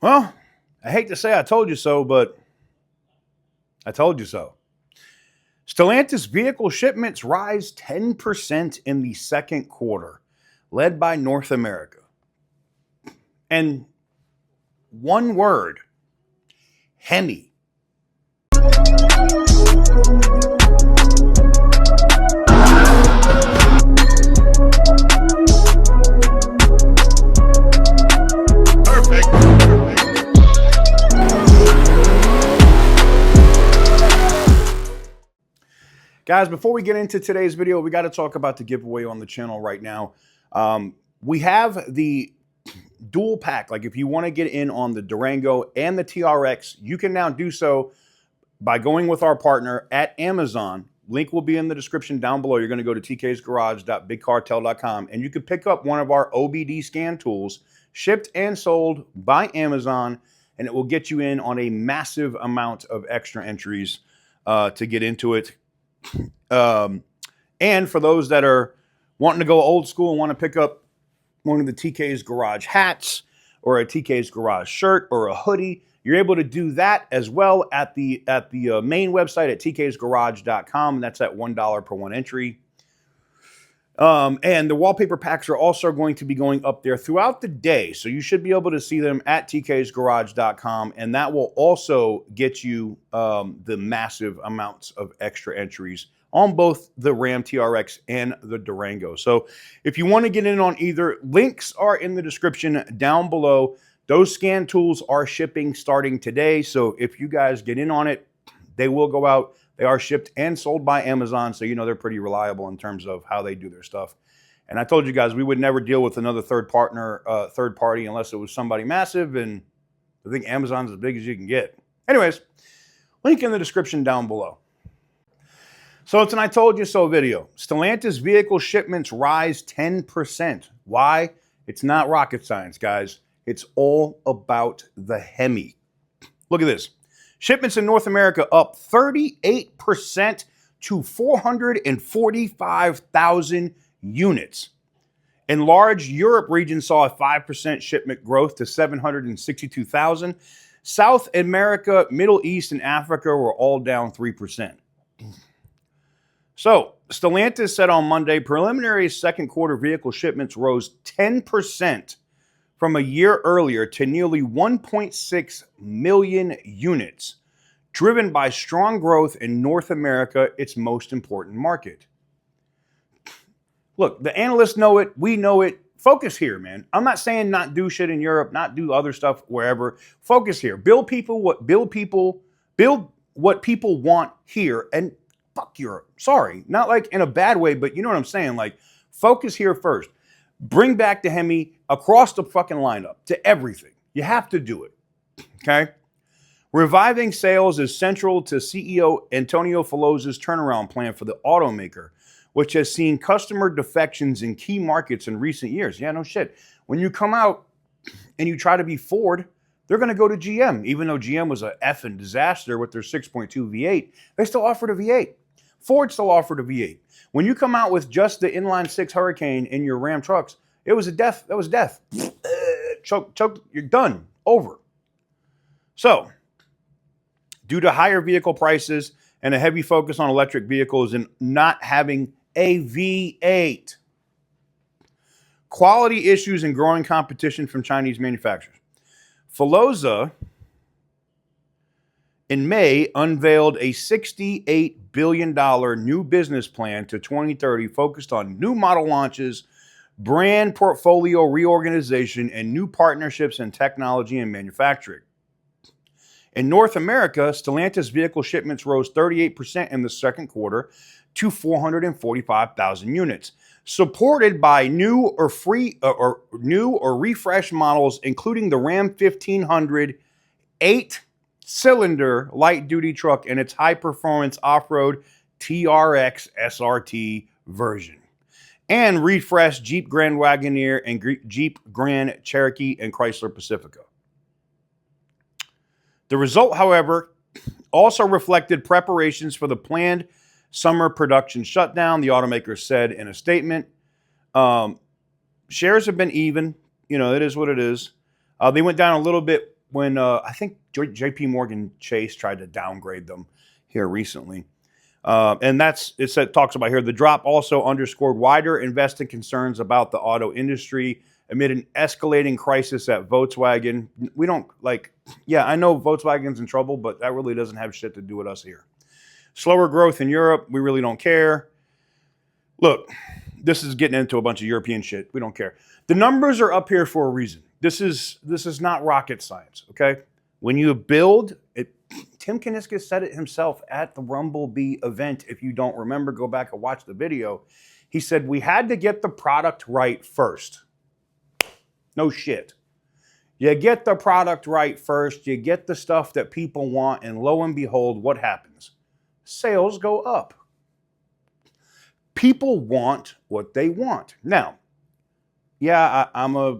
Well, I hate to say I told you so, but I told you so. Stellantis vehicle shipments rise 10% in the second quarter, led by North America. And one word, Hemi. Guys, before we get into today's video, we got to talk about the giveaway on the channel right now. We have the dual pack. Like if you want to get in on the Durango and the TRX, you can now do so by going with our partner at Amazon. Link will be in the description down below. You're going to go to tksgarage.bigcartel.com and you can pick up one of our OBD scan tools, shipped and sold by Amazon, and it will get you in on a massive amount of extra entries to get into it. And for those that are wanting to go old school and want to pick up one of the TK's Garage hats or a TK's Garage shirt or a hoodie, you're able to do that as well at the main website at tksgarage.com. That's at $1 per one entry. And the wallpaper packs are also going to be going up there throughout the day. So you should be able to see them at tksgarage.com. And that will also get you the massive amounts of extra entries on both the Ram TRX and the Durango. So if you want to get in on either, links are in the description down below. Those scan tools are shipping starting today. So if you guys get in on it, they will go out. They are shipped and sold by Amazon, so you know they're pretty reliable in terms of how they do their stuff. And I told you guys we would never deal with another third party unless it was somebody massive, and I think Amazon's as big as you can get. Anyways, link in the description down below. So it's an I told you so video. Stellantis vehicle shipments rise 10%. Why? It's not rocket science, guys. It's all about the Hemi. Look at this. Shipments in North America up 38% to 445,000 units. In large Europe region saw a 5% shipment growth to 762,000. South America, Middle East, and Africa were all down 3%. So Stellantis said on Monday, preliminary second quarter vehicle shipments rose 10% from a year earlier to nearly 1.6 million units, driven by strong growth in North America, its most important market. Look, the analysts know it. We know it. Focus here, man. I'm not saying not do shit in Europe, not do other stuff wherever. Focus here. Build what people want here, and fuck Europe. Sorry, not like in a bad way, but you know what I'm saying? Like, focus here first. Bring back the Hemi across the fucking lineup to everything. You have to do it, okay? Reviving sales is central to CEO Antonio Filosa's turnaround plan for the automaker, which has seen customer defections in key markets in recent years. Yeah, no shit. When you come out and you try to be Ford, they're going to go to GM. Even though GM was a effing disaster with their 6.2 V8, they still offered a V8. Ford still offered a V8. When you come out with just the inline six Hurricane in your Ram trucks, it was a death. That was death. Choke, you're done. Over. So, due to higher vehicle prices and a heavy focus on electric vehicles and not having a V8, quality issues and growing competition from Chinese manufacturers. Filosa in May unveiled a $68 billion new business plan to 2030 focused on new model launches, brand portfolio reorganization, and new partnerships in technology and manufacturing. In North America, Stellantis vehicle shipments rose 38% in the second quarter to 445,000 units, supported by new or refreshed models, including the Ram 1500 8-cylinder light-duty truck and its high-performance off-road TRX SRT version, and refreshed Jeep Grand Wagoneer and Jeep Grand Cherokee and Chrysler Pacifica. The result, however, also reflected preparations for the planned summer production shutdown, the automaker said in a statement. Shares have been even. You know, it is what it is. They went down a little bit when I think JP Morgan Chase tried to downgrade them here recently. And it talks about here, the drop also underscored wider investing concerns about the auto industry amid an escalating crisis at Volkswagen. We don't I know Volkswagen's in trouble, but that really doesn't have shit to do with us here. Slower growth in Europe, we really don't care. Look, this is getting into a bunch of European shit. We don't care. The numbers are up here for a reason. This is not rocket science, okay? When you build it, Tim Kuniskis said it himself at the Rumblebee event. If you don't remember, go back and watch the video. He said, we had to get the product right first. No shit. You get the product right first. You get the stuff that people want. And lo and behold, what happens? Sales go up. People want what they want. Now, yeah, I'm a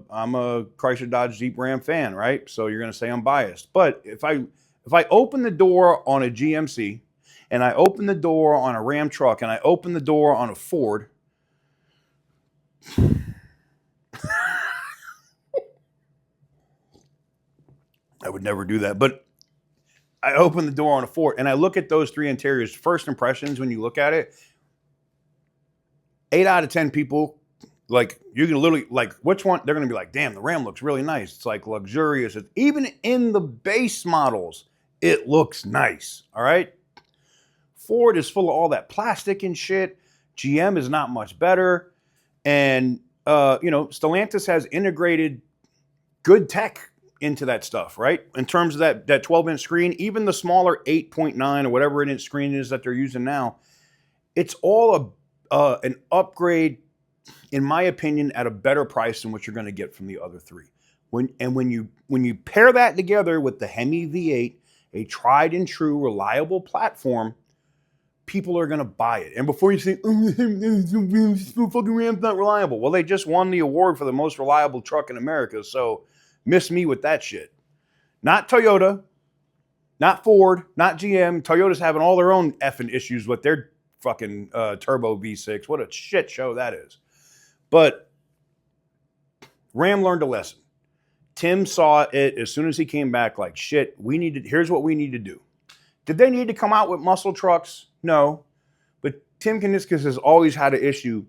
Chrysler Dodge Jeep Ram fan, right? So you're going to say I'm biased. But if I open the door on a GMC and I open the door on a Ram truck and I open the door on a Ford, I would never do that. But I open the door on a Ford and I look at those three interiors. First impressions when you look at it, 8 out of 10 people, like, you can literally, like, which one? They're going to be like, damn, the Ram looks really nice. It's like luxurious. Even in the base models, it looks nice. All right. Ford is full of all that plastic and shit. GM is not much better. And, Stellantis has integrated good tech into that stuff, right? In terms of that 12-inch screen, even the smaller 8.9 or whatever inch screen is that they're using now, it's all an upgrade, in my opinion, at a better price than what you're going to get from the other three. When you pair that together with the Hemi V8, a tried and true reliable platform, people are going to buy it. And before you say, fucking Ram's not reliable. Well, they just won the award for the most reliable truck in America. So miss me with that shit. Not Toyota, not Ford, not GM. Toyota's having all their own effing issues with their fucking turbo V6. What a shit show that is. But Ram learned a lesson. Tim saw it as soon as he came back, like, shit, here's what we need to do. Did they need to come out with muscle trucks? No. But Tim Kuniskis has always had an issue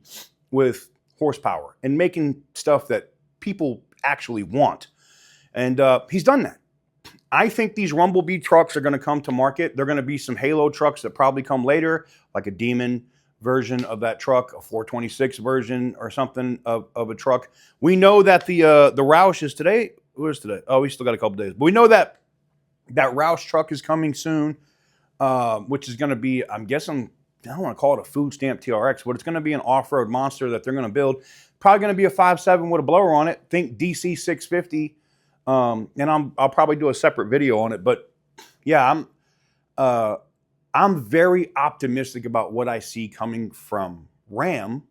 with horsepower and making stuff that people actually want. And he's done that. I think these Rumblebee trucks are going to come to market. They're going to be some Halo trucks that probably come later, like a Demon version of that truck, a 426 version or something of a truck. We know that the Roush is today. Who is today? Oh, we still got a couple days. But we know that Roush truck is coming soon, which is going to be, I'm guessing, I don't want to call it a food stamp TRX, but it's going to be an off-road monster that they're going to build. Probably going to be a 5.7 with a blower on it. Think DC 650. And I'll probably do a separate video on it. But yeah, I'm very optimistic about what I see coming from Ram.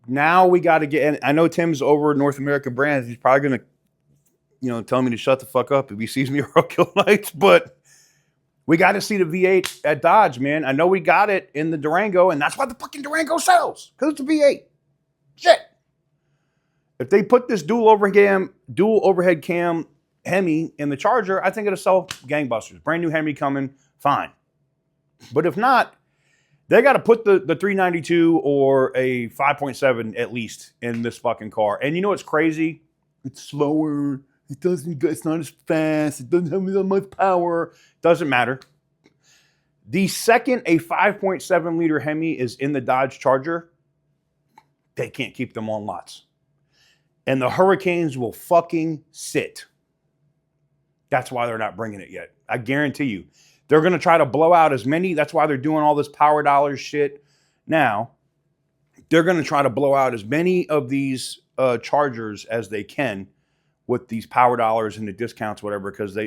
Now we got to get, and I know Tim's over North American Brands. He's probably going to, tell me to shut the fuck up if he sees me around Kill Nights. But we got to see the V8 at Dodge, man. I know we got it in the Durango, and that's why the fucking Durango sells, because it's a V8. Shit. If they put this dual overhead cam Hemi in the Charger, I think it'll sell gangbusters. Brand new Hemi coming, fine. But if not, they got to put the 392 or a 5.7 at least in this fucking car. And you know what's crazy? It's slower. It's not as fast. It doesn't have as much power. Doesn't matter. The second a 5.7 liter Hemi is in the Dodge Charger, they can't keep them on lots. And the Hurricanes will fucking sit. That's why they're not bringing it yet. I guarantee you. They're going to try to blow out as many. That's why they're doing all this power dollars shit now. They're going to try to blow out as many of these Chargers as they can with these power dollars and the discounts, whatever, because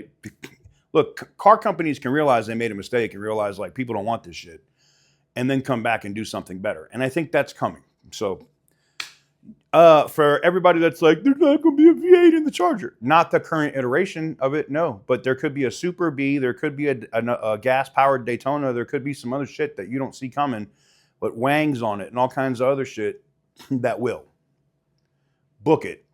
look, car companies can realize they made a mistake and realize, like, people don't want this shit and then come back and do something better. And I think that's coming. So for everybody that's like, there's not going to be a V8 in the Charger. Not the current iteration of it, no. But there could be a Super B. There could be a gas-powered Daytona. There could be some other shit that you don't see coming, but wangs on it and all kinds of other shit that will. Book it.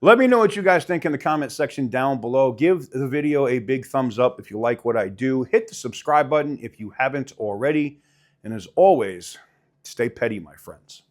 Let me know what you guys think in the comment section down below. Give the video a big thumbs up if you like what I do. Hit the subscribe button if you haven't already. And as always, stay petty, my friends.